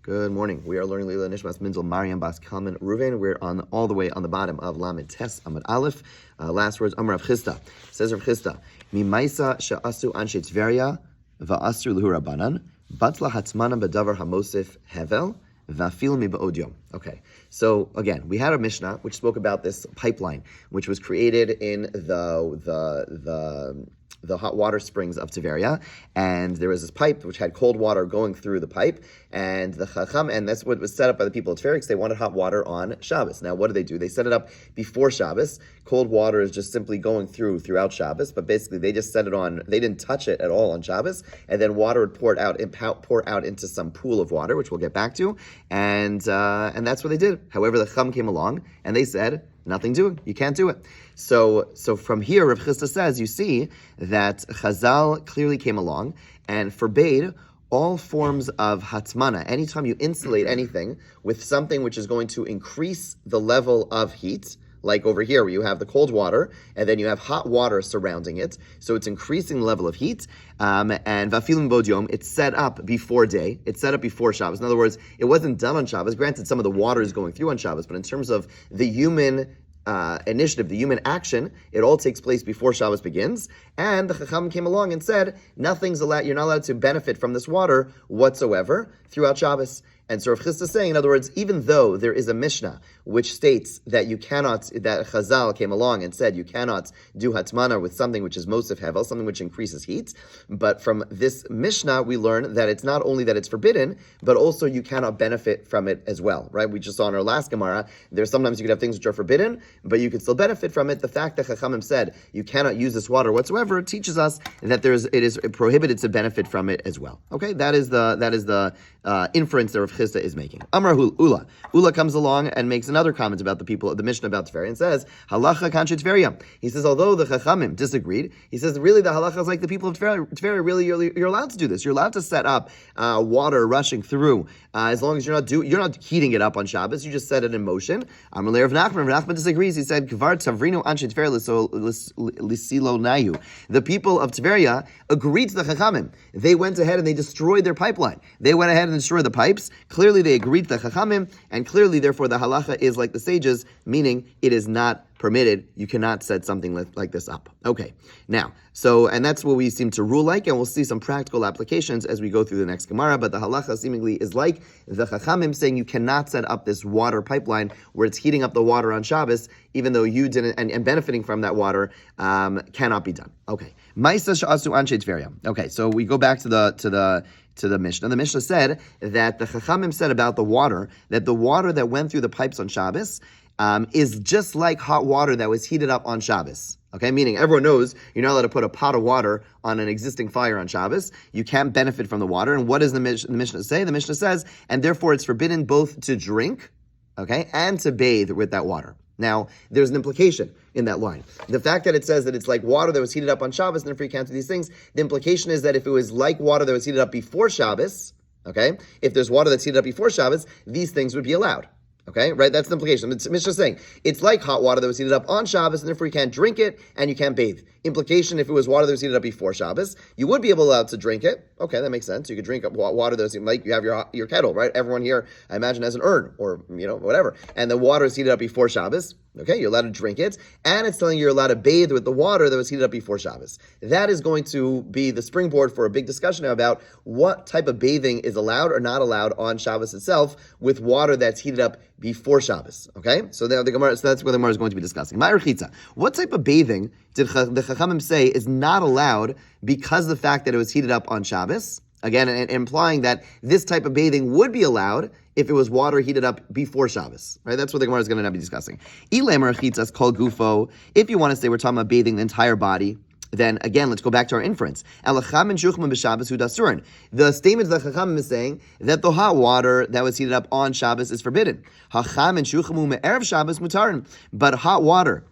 Good morning. We are learning Leila Nishmas Minzel Mariam Bas Kalman Ruven. We're on all the way on the bottom of Lamed Tes Amud Aleph. Last words, Amar Rav Chisda. Says Rav Chisda, Mimaisa she'asu anshe Tveria va'asru lehu Rabbanan batla hatzmana b'davar hamosif hevel va'afil miba'od yom. Okay, so again, we had a Mishnah which spoke about this pipeline, which was created in the hot water springs of Tiberia, and there was this pipe which had cold water going through the pipe, and the Chacham, and that's what was set up by the people of Tiberia, because they wanted hot water on Shabbos. Now, what do? They set it up before Shabbos. Cold water is just simply going throughout Shabbos, but basically they just set it on, they didn't touch it at all on Shabbos, and then water would pour out into some pool of water, which we'll get back to, and that's what they did. However, the Chacham came along, and they said, nothing doing. You can't do it. So from here, Rav Chisda says, you see that Chazal clearly came along and forbade all forms of hatmana. Anytime you insulate anything with something which is going to increase the level of heat, like over here where you have the cold water and then you have hot water surrounding it, so it's increasing the level of heat, and vafilim bod yom, it's set up before day, it's set up before Shabbos. In other words, it wasn't done on Shabbos. Granted, some of the water is going through on Shabbos, but in terms of the human initiative, the human action, it all takes place before Shabbos begins. And the Chacham came along and said, nothing's allowed, you're not allowed to benefit from this water whatsoever throughout Shabbos. And so Rav Chisda is saying, in other words, even though there is a Mishnah which states that you cannot, that Chazal came along and said you cannot do hatmana with something which is mosif hevel, something which increases heat, but from this Mishnah we learn that it's not only that it's forbidden, but also you cannot benefit from it as well, right? We just saw in our last Gemara, there's sometimes you could have things which are forbidden, but you could still benefit from it. The fact that Chachamim said you cannot use this water whatsoever teaches us that it is prohibited to benefit from it as well. Okay, that is the inference that Rav Chisda is making. Amar Ula. Ula comes along and makes another comment about the people of the Mishnah about Tveria and says, Halacha kanshe Tveria. He says, although the Chachamim disagreed, he says, really the halacha is like the people of Tveria. Really, you're allowed to do this. You're allowed to set up water rushing through, as long as you're not heating it up on Shabbos. You just set it in motion. Amar Rav Nachman. Rav Nachman disagrees. He said, Kvar tavrinu anshe Tveria lisilo nayu. The people of Tveria agreed to the Chachamim. They went ahead and they destroyed their pipeline. They went ahead and destroyed the pipes. Clearly, they agreed to the Chachamim, and clearly, therefore, the halacha is like the sages, meaning it is not permitted. You cannot set something like this up. Okay, now, and that's what we seem to rule like, and we'll see some practical applications as we go through the next Gemara, but the halacha seemingly is like the Chachamim saying you cannot set up this water pipeline where it's heating up the water on Shabbos, even though you didn't, and benefiting from that water cannot be done. Okay, Ma'isa she'asu anshe Tveria. Okay, so we go back to the Mishnah. The Mishnah said that the Chachamim said about the water, that the water that went through the pipes on Shabbos is just like hot water that was heated up on Shabbos. Okay, meaning everyone knows you're not allowed to put a pot of water on an existing fire on Shabbos. You can't benefit from the water. And what does the Mishnah say? The Mishnah says, and therefore it's forbidden both to drink, okay, and to bathe with that water. Now, there's an implication in that line. The fact that it says that it's like water that was heated up on Shabbos, and therefore you can't do these things, the implication is that if it was like water that was heated up before Shabbos, okay, if there's water that's heated up before Shabbos, these things would be allowed. Okay, right? That's the implication. It's just saying it's like hot water that was heated up on Shabbos, and therefore you can't drink it and you can't bathe. Implication: if it was water that was heated up before Shabbos, you would be allowed to drink it. Okay, that makes sense. You could drink up water that was like you have your kettle, right? Everyone here, I imagine, has an urn or whatever, and the water is heated up before Shabbos. Okay, you're allowed to drink it, and it's telling you you're allowed to bathe with the water that was heated up before Shabbos. That is going to be the springboard for a big discussion about what type of bathing is allowed or not allowed on Shabbos itself with water that's heated up before Shabbos. Okay, so that's what the Gemara is going to be discussing. What type of bathing did the Chachamim say is not allowed because of the fact that it was heated up on Shabbos? Again, implying that this type of bathing would be allowed if it was water heated up before Shabbos. Right? That's what the Gemara is going to now be discussing. If you want to say we're talking about bathing the entire body, then again, let's go back to our inference. The statement of the Chachamim is saying that the hot water that was heated up on Shabbos is forbidden. But hot water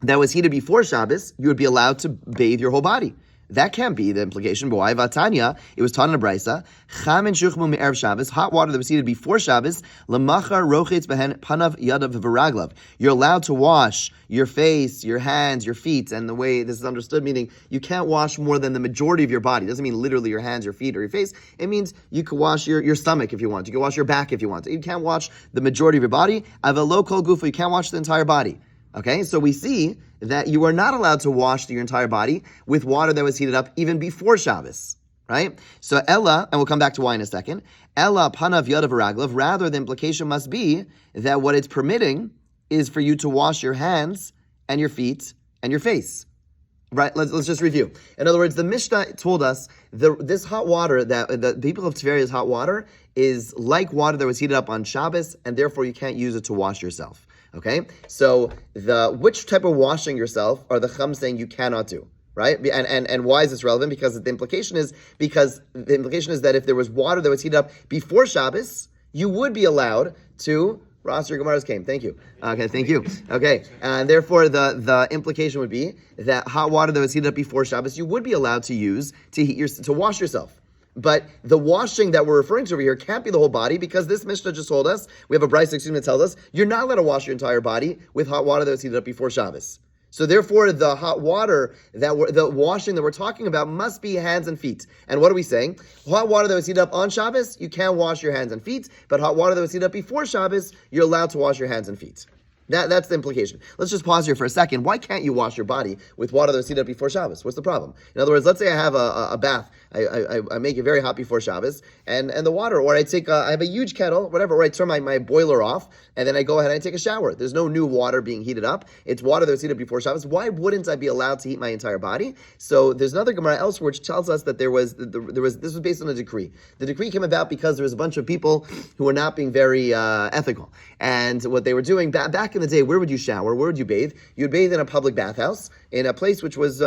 that was heated before Shabbos, you would be allowed to bathe your whole body. That can't be the implication. But why? Vatanya, it was taught in a brisa. Cham and shuchmu me'erev Shabbos, hot water that was heated before Shabbos. Lamachar rochetz behen panav yadav v'raglav. You're allowed to wash your face, your hands, your feet, and the way this is understood, meaning you can't wash more than the majority of your body. It doesn't mean literally your hands, your feet, or your face. It means you can wash your stomach if you want. You can wash your back if you want. You can't wash the majority of your body. Avelo kol gufa, you can't wash the entire body. Okay, so we see that you are not allowed to wash your entire body with water that was heated up even before Shabbos, right? So Ella, and we'll come back to why in a second, Ella panav yadav v'raglav, rather the implication must be that what it's permitting is for you to wash your hands and your feet and your face. Right, let's just review. In other words, the Mishnah told us this hot water, that the people of Tiveria's hot water, is like water that was heated up on Shabbos, and therefore you can't use it to wash yourself. Okay, so which type of washing yourself are the Chum saying you cannot do, right? And why is this relevant? Because the implication is that if there was water that was heated up before Shabbos, you would be allowed to. Ross, your Gemara's came. Thank you. Okay, thank you. Okay, and therefore the implication would be that hot water that was heated up before Shabbos, you would be allowed to use to wash yourself. But the washing that we're referring to over here can't be the whole body, because this Mishnah just told us, we have a brisa that tells us, you're not allowed to wash your entire body with hot water that was heated up before Shabbos. So therefore, the hot water, the washing that we're talking about must be hands and feet. And what are we saying? Hot water that was heated up on Shabbos, you can't wash your hands and feet, but hot water that was heated up before Shabbos, you're allowed to wash your hands and feet. That's the implication. Let's just pause here for a second. Why can't you wash your body with water that was heated up before Shabbos? What's the problem? In other words, let's say I have a bath. I make it very hot before Shabbos, and the water, or I have a huge kettle, whatever, or I turn my boiler off, and then I go ahead and I take a shower. There's no new water being heated up. It's water that was heated up before Shabbos. Why wouldn't I be allowed to heat my entire body? So there's another Gemara elsewhere which tells us that this was based on a decree. The decree came about because there was a bunch of people who were not being very ethical. And what they were doing, back in the day, where would you shower? Where would you bathe? You'd bathe in a public bathhouse, in a place which was,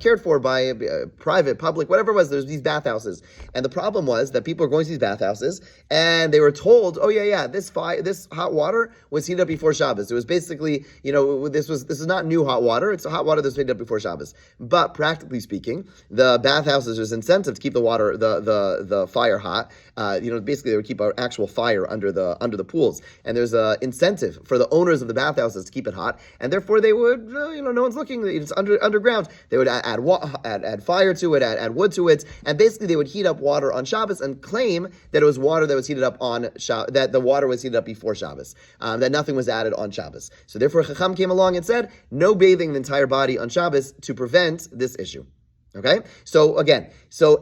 cared for by private, public, whatever it was. There's these bathhouses. And the problem was that people were going to these bathhouses, and they were told, this hot water was heated up before Shabbos. It was basically, this is not new hot water. It's a hot water that's heated up before Shabbos. But practically speaking, the bathhouses, there's incentive to keep the water, the fire hot. Basically they would keep an actual fire under the pools. And there's an incentive for the owners of the bathhouses to keep it hot. And therefore they would, no one's looking, it's underground. They would add fire to it, add wood to it. And basically they would heat up water on Shabbos and claim that it was water that was heated up on Shabbos, that the water was heated up before Shabbos, that nothing was added on Shabbos. So therefore Chacham came along and said, no bathing the entire body on Shabbos to prevent this issue. Okay? So again,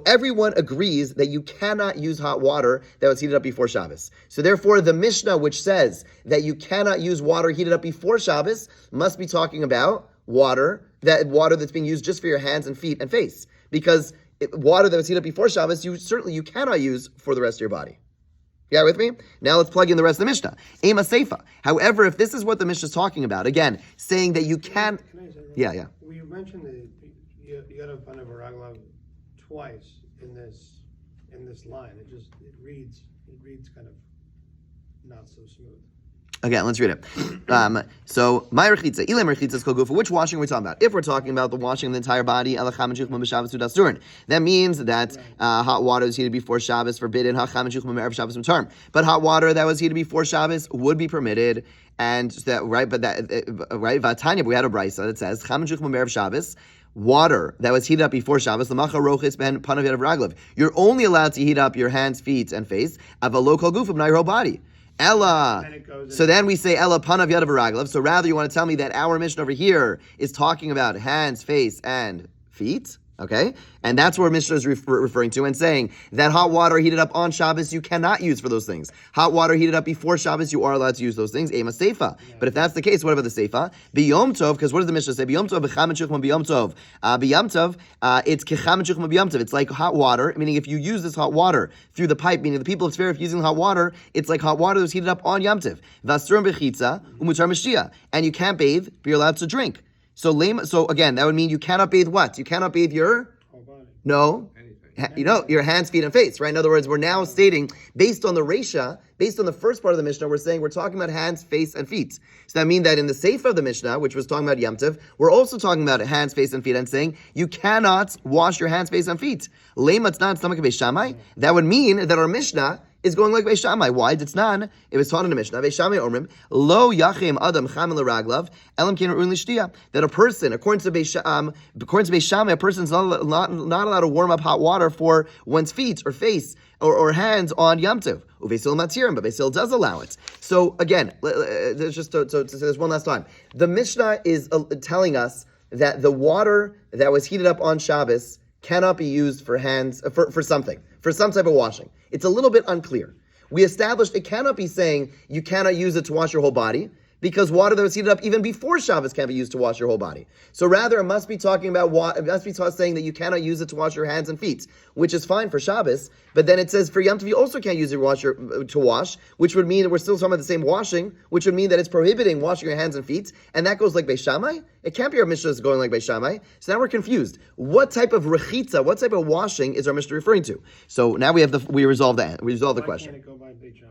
everyone agrees that you cannot use hot water that was heated up before Shabbos. So therefore, the Mishnah, which says that you cannot use water heated up before Shabbos, must be talking about water that's being used just for your hands and feet and face. Because water that was heated up before Shabbos, you cannot use for the rest of your body. Yeah, with me? Now let's plug in the rest of the Mishnah. Ema Seifa. However, if this is what the Mishnah is talking about, again, saying that you can... Yeah. We mentioned the Yadav Panav Raglav twice in this line. It reads kind of not so smooth. Again, let's read it. So, my rechitza, ilem rechitza kol gufa. Which washing are we talking about? If we're talking about the washing of the entire body, that means that hot water was heated before Shabbos forbidden. But hot water that was heated before Shabbos would be permitted. And that right, but Vatanya, but we had a brisa that says Shabbos. Water that was heated up before Shabbos, you're only allowed to heat up your hands, feet, and face. Avalo kol gufa, not your whole body. Ella. So then we say Ella panav yadav v'raglav. So rather you want to tell me that our mission over here is talking about hands, face, and feet. Okay? And that's where Mishnah is referring to and saying that hot water heated up on Shabbos you cannot use for those things. Hot water heated up before Shabbos you are allowed to use those things. Ema Seifa. But if that's the case, what about the Seifa? B'yom tov, because what does the Mishnah say? B'yom tov b'cham chuchma b'yom tov. B'yom tov, it's kecham chuchma b'yom tov. It's like hot water, meaning if you use this hot water through the pipe, meaning the people of Tver, if using hot water, it's like hot water that was heated up on Yom Tov. V'asurim b'chitza umutar meshia. And you can't bathe, but you're allowed to drink. So again, that would mean you cannot bathe what? You cannot bathe your... Whole body. No. your hands, feet, and face, right? In other words, we're now stating, based on the Resha, based on the first part of the Mishnah, we're saying we're talking about hands, face, and feet. So that means that in the Sefer of the Mishnah, which was talking about Yom Tov, we're also talking about hands, face, and feet, and saying you cannot wash your hands, face, and feet. That would mean that our Mishnah is going like Beis Shammai. Why? Ditnan, it was taught in the Mishnah. Beis Shammai omrim lo yachim adam cham l'raglav elam kein ruin l'shtia. That a person, according to Beis Shammai, a person's not allowed to warm up hot water for one's feet or face or hands on Yom Tov. Uvesil matirim, but Beisil does allow it. So again, just to say this one last time, the Mishnah is telling us that the water that was heated up on Shabbos cannot be used for hands for something, for some type of washing. It's a little bit unclear. We established it cannot be saying you cannot use it to wash your whole body, because water that was heated up even before Shabbos can be used to wash your whole body. So rather, it must be talking about saying that you cannot use it to wash your hands and feet, which is fine for Shabbos. But then it says for Yom Tov you also can't use it to wash, which would mean that we're still talking about the same washing, which would mean that it's prohibiting washing your hands and feet, and that goes like Beis Shammai. It can't be our Mishnah is going like Beis Shammai. So now we're confused. What type of rechitza, what type of washing is our Mishnah referring to? So now we resolve the question. Why can't it go by Beis Shammai?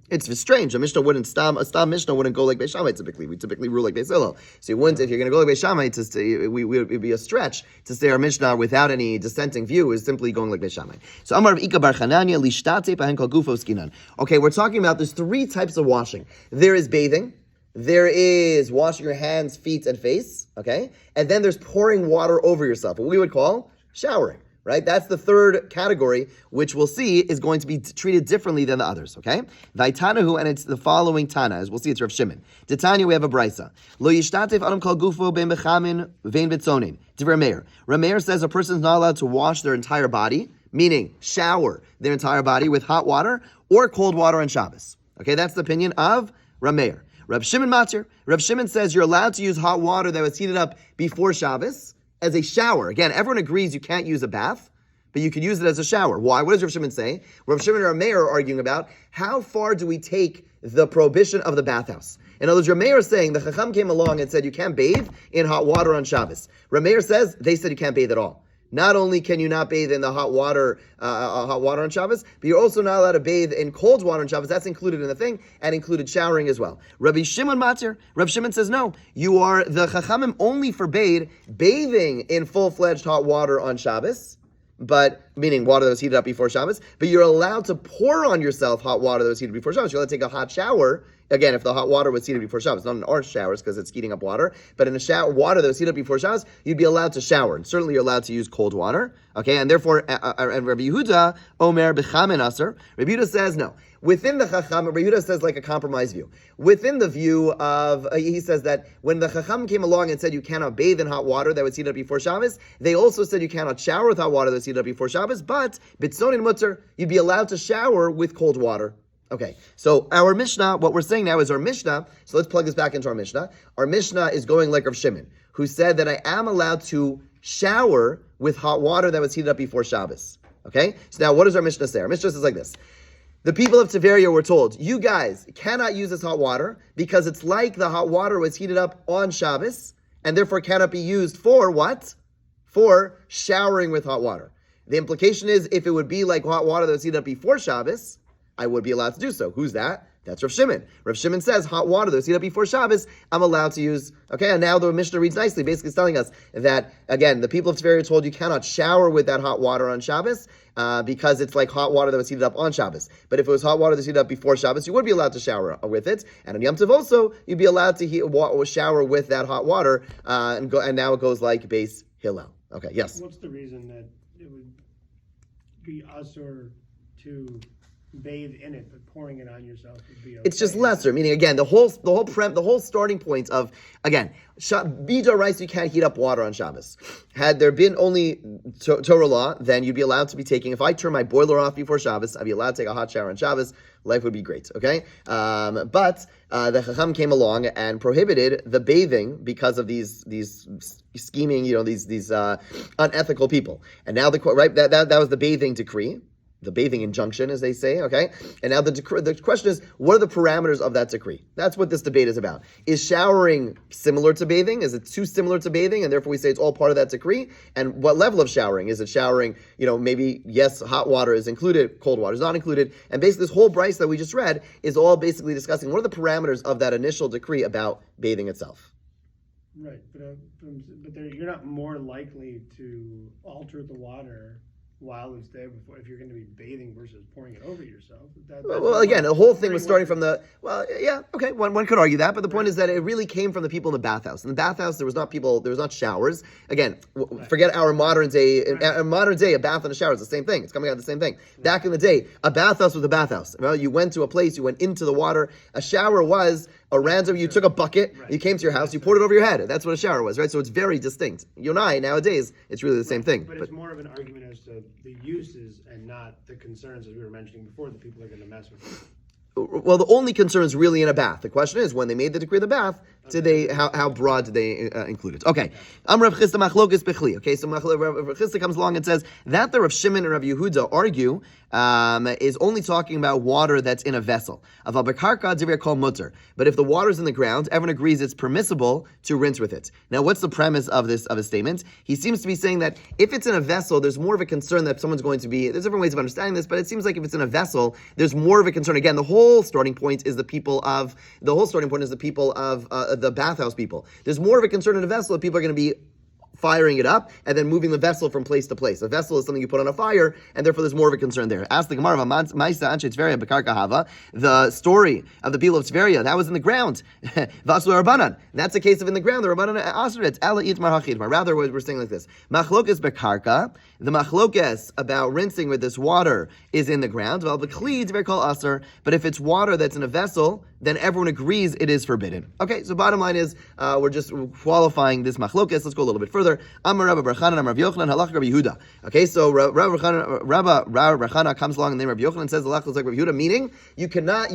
It's strange. A Mishnah wouldn't a Mishnah wouldn't go like Beis Shammai typically. We typically rule like Beis Hillel. So you wouldn't, if you're going to go like Beis Shammai, it'd be a stretch to say our Mishnah without any dissenting view is simply going like Beis Shammai. So Amar Ika Bar Chananya lishtate pahen kol gufo skinan. Okay, we're talking about there's three types of washing. There is bathing. There is washing your hands, feet, and face. Okay, and then there's pouring water over yourself, what we would call showering. Right? That's the third category, which we'll see is going to be treated differently than the others, okay? Vaitanahu, and it's the following Tana, as we'll see, it's Rav Shimon. Titania, we have a brisa. Lo yishtatev adam kol gufo ben bechamin vein betzonin. Divrei Meir. Rameir says a person's not allowed to wash their entire body, meaning shower their entire body with hot water or cold water on Shabbos. Okay, that's the opinion of Rameir. Rav Shimon Matir. Rav Shimon says you're allowed to use hot water that was heated up before Shabbos as a shower. Again, everyone agrees you can't use a bath, but you can use it as a shower. Why? What does Rav Shimon say? Rav Shimon and Rameir are arguing about how far do we take the prohibition of the bathhouse. In other words, Rameir is saying the Chacham came along and said you can't bathe in hot water on Shabbos. Rameir says they said you can't bathe at all. Not only can you not bathe in the hot water on Shabbos, but you're also not allowed to bathe in cold water on Shabbos. That's included in the thing, and included showering as well. Rabbi Shimon Matir, Rav Shimon says no. The Chachamim only forbade bathing in full-fledged hot water on Shabbos, but meaning water that was heated up before Shabbos. But you're allowed to pour on yourself hot water that was heated before Shabbos. You're allowed to take a hot shower. Again, if the hot water was heated before Shabbos, not in our showers because it's heating up water, but in a water that was heated up before Shabbos, you'd be allowed to shower. And certainly you're allowed to use cold water. Okay, and therefore, and Rabbi Yehuda, Omer b'chamen aser. Rabbi Yehuda says no. Within the Chacham, Rabbi Yehuda says like a compromise view. Within the view of, he says that when the Chacham came along and said you cannot bathe in hot water that was heated up before Shabbos, they also said you cannot shower with hot water that was heated up before Shabbos, but bitzonin mutter, you'd be allowed to shower with cold water. Okay, so our Mishnah, what we're saying now is our Mishnah, so let's plug this back into our Mishnah. Our Mishnah is going like Rav Shimon, who said that I am allowed to shower with hot water that was heated up before Shabbos. Okay, so now what does our Mishnah say? Our Mishnah says like this. The people of Tiberia were told, you guys cannot use this hot water because it's like the hot water was heated up on Shabbos and therefore cannot be used for what? For showering with hot water. The implication is if it would be like hot water that was heated up before Shabbos, I would be allowed to do so. Who's that? That's Rav Shimon. Rav Shimon says hot water that was heated up before Shabbos, I'm allowed to use. Okay, and now the Mishnah reads nicely, basically it's telling us that, again, the people of Tiberia told you cannot shower with that hot water on Shabbos because it's like hot water that was heated up on Shabbos. But if it was hot water that was heated up before Shabbos, you would be allowed to shower with it. And on Yom Tov also, you'd be allowed to shower with that hot water, and now it goes like Beis Hillel. Okay, yes? What's the reason that it would be usher to bathe in it, but pouring it on yourself would be okay? It's just lesser, meaning again the whole starting point of again b'dar rice you can't heat up water on Shabbos. Had there been only Torah law, then you'd be allowed to be taking. If I turn my boiler off before Shabbos, I'd be allowed to take a hot shower on Shabbos. Life would be great, okay? But the Chacham came along and prohibited the bathing because of these scheming, these unethical people. And now that was the bathing decree. the bathing injunction, as they say, okay? And now the question is, what are the parameters of that decree? That's what this debate is about. Is showering similar to bathing? Is it too similar to bathing? And therefore we say it's all part of that decree? And what level of showering? Is it showering, maybe, yes, hot water is included, cold water is not included. And basically this whole brayso that we just read is all basically discussing what are the parameters of that initial decree about bathing itself. Right, but you're not more likely to alter the water while it's there if you're going to be bathing versus pouring it over yourself. Well, again, the whole thing was starting from one could argue that, but the point is that it really came from the people in the bathhouse. In the bathhouse, there was not showers. Again, forget our modern day. In our modern day, a bath and a shower is the same thing. It's coming out the same thing. Back in the day, a bathhouse was a bathhouse. Well, you went to a place, you went into the water. A shower was you took a bucket, you came to your house, you poured it over your head. That's what a shower was, right? So it's very distinct. You and I, nowadays, it's really the same thing. But it's more of an argument as to the uses and not the concerns, as we were mentioning before, that people are going to mess with it. Well, the only concern is really in a bath. The question is, when they made the decree of the bath, how broad did they include it? Okay. Rav Chisda machlokes bechli. Okay, so Rav Chisda comes along and says that the Rav Shimon and Rav Yehuda argue is only talking about water that's in a vessel. But if the water's in the ground, everyone agrees it's permissible to rinse with it. Now, what's the premise of his statement? He seems to be saying that if it's in a vessel, there's more of a concern that someone's going to be. There's different ways of understanding this, but it seems like if it's in a vessel, there's more of a concern. Again, the whole starting point is the people of the bathhouse people. There's more of a concern in a vessel that people are going to be firing it up and then moving the vessel from place to place. A vessel is something you put on a fire, and therefore there's more of a concern there. Ask the Gemara, the story of the people of Tveria, that was in the ground. That's a case of in the ground. The Rabbanan Aseret, Ela Itmar Hachidmar. Rather, we're saying like this. Machlokas bekarka, the machlokas about rinsing with this water is in the ground. But if it's water that's in a vessel, then everyone agrees it is forbidden. Okay, so bottom line is, we're just qualifying this machlokas. Let's go a little bit further. Amar Rabba Bar Chanan, Amar Rav Yochanan, Halach Rabbi Yehuda. Okay, so Rabba Bar Chanan comes along in the name of Rabbi Yochanan and says Halach is like Rabbi Yehuda, meaning you cannot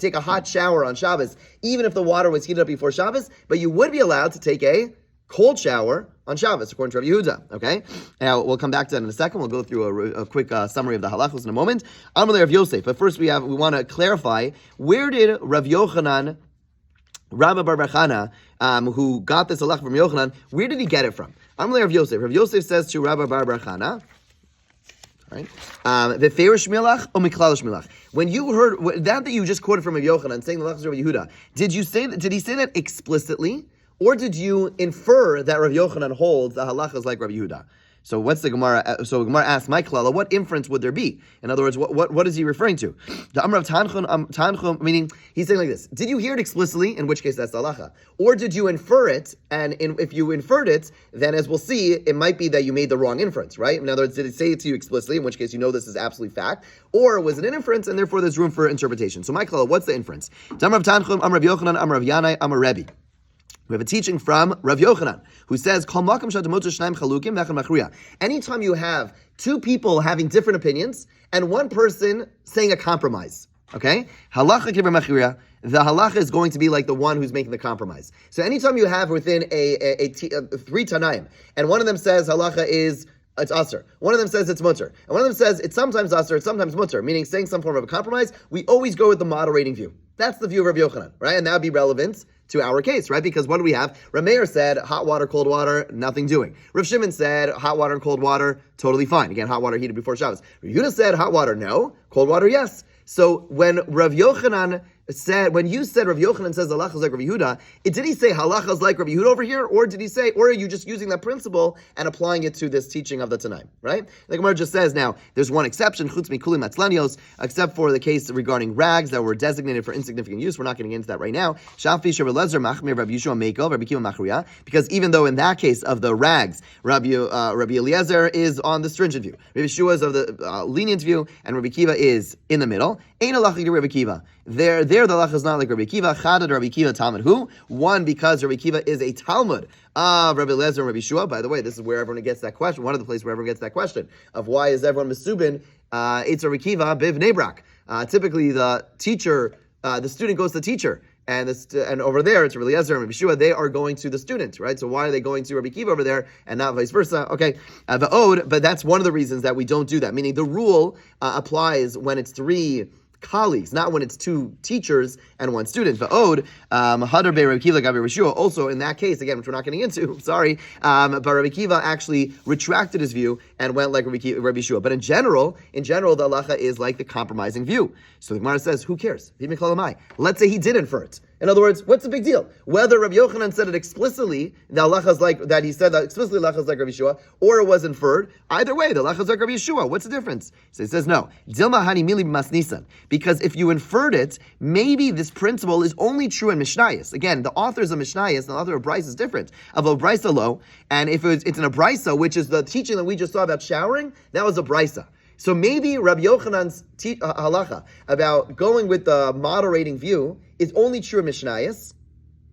take a hot shower on Shabbos, even if the water was heated up before Shabbos, but you would be allowed to take a cold shower on Shabbos, according to Rabbi Yehuda. Okay, now we'll come back to that in a second. We'll go through a quick summary of the halachos in a moment. Amar Rav Yosef, but first we want to clarify, where did Rav Yochanan, Rabba Bar Chana, who got this halach from Yochanan, where did he get it from? Amar Rav Yosef. Rav Yosef says to Rabba Bar Chana, right? The Ferish Milach or Miklalish Milach. When you heard that you just quoted from Rav Yochanan saying the halachos of Rabbi Yehuda, did he say that explicitly? Or did you infer that Rav Yochanan holds the halachas like Rav Yehuda? So what's the Gemara? So the Gemara asks, "My klala, what inference would there be?" In other words, what is he referring to? The Amr of Tanchum, meaning he's saying like this: did you hear it explicitly? In which case that's the halacha. Or did you infer it? And if you inferred it, then as we'll see, it might be that you made the wrong inference, right? In other words, did it say it to you explicitly? In which case you know this is absolute fact. Or was it an inference, and therefore there's room for interpretation? So my klala, what's the inference? The Amr of Tanchum, Amr of Yochanan, Amr of Yanai, Amr Rebbe. We have a teaching from Rav Yochanan, who says, anytime you have two people having different opinions, and one person saying a compromise, okay? Halacha kibbur mechira, the halacha is going to be like the one who's making the compromise. So anytime you have within three tanaim, and one of them says halacha is it's asr. One of them says it's mutter. And one of them says it's sometimes asr, it's sometimes mutter, meaning saying some form of a compromise. We always go with the moderating view. That's the view of Rav Yochanan, right? And that would be relevant to our case, right? Because what do we have? Rav Meir said hot water, cold water, nothing doing. Rav Shimon said hot water and cold water, totally fine. Again, hot water heated before Shabbos. Rav Yehuda said hot water, no. Cold water, yes. So when Rav Yochanan said, when you said Rav Yochanan says halachas like Rav Yehuda, did he say halachas like Rav Yehuda over here, or did he say, or are you just using that principle and applying it to this teaching of the Tanaim, right? The Gemara just says now there's one exception, chutz mikuli matzlanios, except for the case regarding rags that were designated for insignificant use. We're not getting into that right now. Shafi Shabelezer machmir Rabbi Yeshua Mekel Rabbi Kiva Machriya, because even though in that case of the rags, Rabbi Eliezer is on the stringent view, Rabbi Yeshua is of the lenient view, and Rabbi Kiva is in the middle. Ein halacha to Rabbi Kiva. There the halacha is not like Rabbi Kiva. Chadad Rabbi Kiva Talmud. Who? One, because Rabbi Kiva is a Talmud of Rabbi Eliezer and Rabbi Shua. By the way, this is where everyone gets that question. One of the places where everyone gets that question of why is everyone mesubin? It's Rabbi Kiva bivnei brak. Typically, the teacher. The student goes to the teacher, and over there it's Rabbi Eliezer and Rabbi Yeshua. They are going to the student, right? So why are they going to Rabbi Kiva over there and not vice versa? Okay, but that's one of the reasons that we don't do that. Meaning the rule applies when it's three colleagues, not when it's two teachers and one student. Va'od, Hadar be Rabbi Kiva Gabi Rishua. Also, in that case, again, which we're not getting into, sorry, but Rabbi Kiva actually retracted his view and went like Rabbi Yeshua. But in general, the halacha is like the compromising view. So the Gemara says, who cares? Let's say he did infer it. In other words, what's the big deal? Whether Rabbi Yochanan said it explicitly, the halacha is like that he said that explicitly, the halacha is like Rabbi Yeshua, or it was inferred. Either way, the halacha is like Rabbi Yeshua. What's the difference? So he says no. Dilma hani mili b'masnisan. Because if you inferred it, maybe this principle is only true in Mishnayos. Again, the authors of Mishnayos, the author of Bryce is different. Of a Brysa lo, and if it's in a Brysa, which is the teaching that we just saw about showering, that was a Brysa. So maybe Rabbi Yochanan's halacha about going with the moderating view is only true in Mishnayos,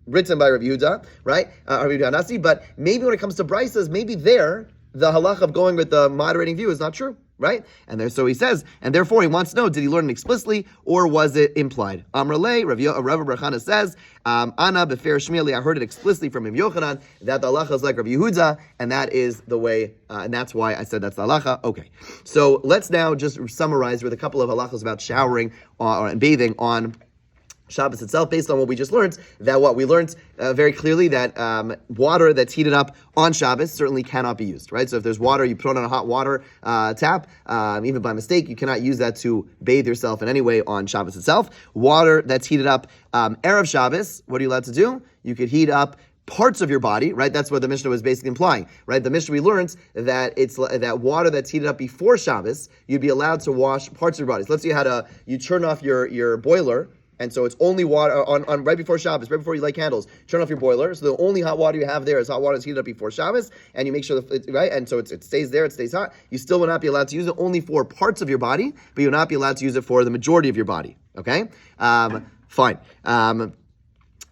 written by Rabbi Yehuda, right? Rabbi Yehuda Nasi, but maybe when it comes to Bryces, maybe there, the halacha of going with the moderating view is not true, right? And so he says, and therefore he wants to know, did he learn it explicitly or was it implied? Amrale, Rav Barchana says, Ana befer shmieli, I heard it explicitly from Rabbi Yochanan that the halacha is like Rabbi Yehuda, and that is the way, and that's why I said that's the halacha. Okay, so let's now just summarize with a couple of halachas about showering and bathing on Shabbos itself, based on what we just learned, we learned very clearly that water that's heated up on Shabbos certainly cannot be used, right? So if there's water, you put it on a hot water tap, even by mistake, you cannot use that to bathe yourself in any way on Shabbos itself. Water that's heated up Erev Shabbos, what are you allowed to do? You could heat up parts of your body, right? That's what the Mishnah was basically implying, right? The Mishnah we learned that it's that water that's heated up before Shabbos, you'd be allowed to wash parts of your body. So let's say you turn off your boiler, and so it's only water on right before Shabbos, right before you light candles. Turn off your boiler. So the only hot water you have there is hot water that's heated up before Shabbos, and you make sure that right. And so it stays there, it stays hot. You still will not be allowed to use it only for parts of your body, but you'll not be allowed to use it for the majority of your body. Okay, fine.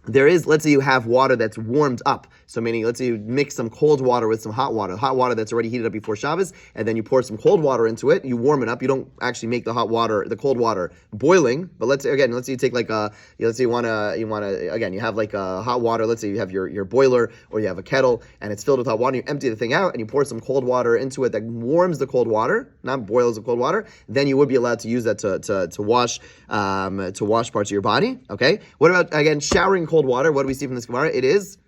There is, let's say you have water that's warmed up. So meaning, let's say you mix some cold water with some hot water that's already heated up before Shabbos, and then you pour some cold water into it, you warm it up. You don't actually make the cold water boiling, but let's say you take like let's say you have like a hot water, let's say you have your boiler, or you have a kettle, and it's filled with hot water, you empty the thing out, and you pour some cold water into it that warms the cold water, not boils the cold water, then you would be allowed to use that to wash parts of your body, okay? What about, again, showering cold water? What do we see from this Gemara? It is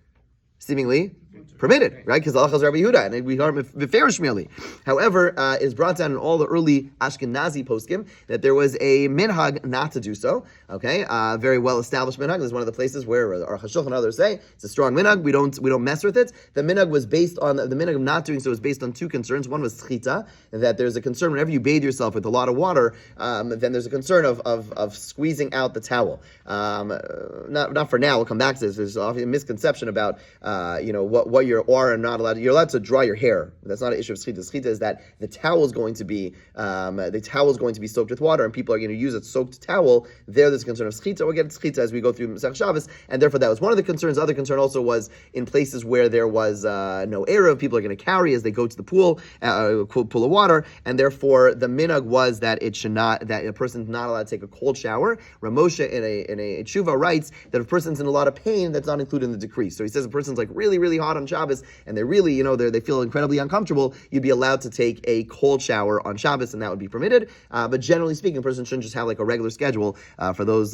seemingly permitted, right? Because Allah is Rabbi Yehuda, and we are beferish merely. However, is brought down in all the early Ashkenazi poskim that there was a minhag not to do so. Okay, very well established minhag. This is one of the places where our Hashulchan and others say it's a strong minhag. We don't mess with it. The minhag was based on the minhag of not doing so was based on two concerns. One was schita, that there's a concern whenever you bathe yourself with a lot of water, then there's a concern of squeezing out the towel. Not for now. We'll come back to this. There's often a misconception about what you are and not allowed to. You're allowed to dry your hair. That's not an issue of schita. Schita is that the towel is going to be soaked with water, and people are going to use a soaked towel. There's a concern of schita. We'll get to schita as we go through Masech Shabbos, and therefore that was one of the concerns. The other concern also was in places where there was no eruv, people are going to carry as they go to the pool of water, and therefore the minhag was that that a person's not allowed to take a cold shower. Ramosha in a tshuva writes that if a person's in a lot of pain, that's not included in the decree. So he says a person's like really, really hot on Shabbos, and they really, they feel incredibly uncomfortable, you'd be allowed to take a cold shower on Shabbos, and that would be permitted. But generally speaking, a person shouldn't just have like a regular schedule for those,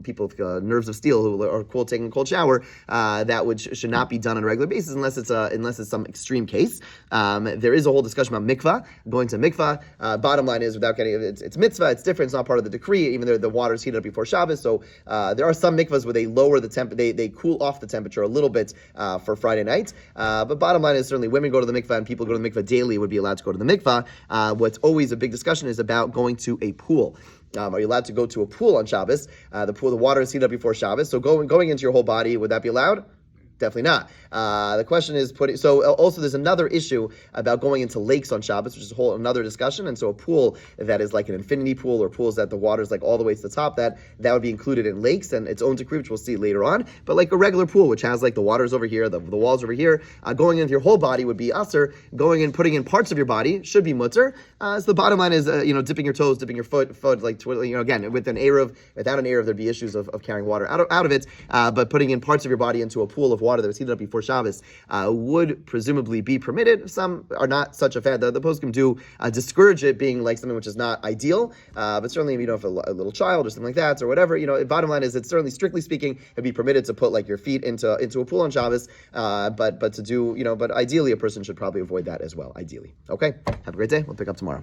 people with nerves of steel who are cool taking a cold shower. That should not be done on a regular basis unless it's some extreme case. There is a whole discussion about mikvah, going to mikvah. Bottom line is, without getting it's mitzvah, it's different. It's not part of the decree, even though the water is heated up before Shabbos. So there are some mikvahs where they lower the they cool off the temperature a little bit for Friday night. But bottom line is certainly women go to the mikvah and people go to the mikvah daily would be allowed to go to the mikvah. What's always a big discussion is about going to a pool. Are you allowed to go to a pool on Shabbos? The water is heated up before Shabbos. So going into your whole body, would that be allowed? definitely not. The question is also there's another issue about going into lakes on Shabbos, which is a whole another discussion. And so a pool that is like an infinity pool or pools that the water is like all the way to the top, that would be included in lakes and its own decree, which we'll see later on. But like a regular pool, which has like the water's over here, the walls over here, going into your whole body would be aser. Going and putting in parts of your body should be mutter. So the bottom line is, dipping your toes, dipping your foot, like twiddling, again, with an eruv, without an eruv, there'd be issues of carrying water out of it. But putting in parts of your body into a pool of water that was heated up before Shabbos would presumably be permitted. Some are not such a fan. The poskim do discourage it being like something which is not ideal. But certainly, if a little child or something like that or whatever, bottom line is, it's certainly, strictly speaking, it'd be permitted to put like your feet into a pool on Shabbos. But to do, but ideally a person should probably avoid that as well. Ideally. Okay. Have a great day. We'll pick up tomorrow.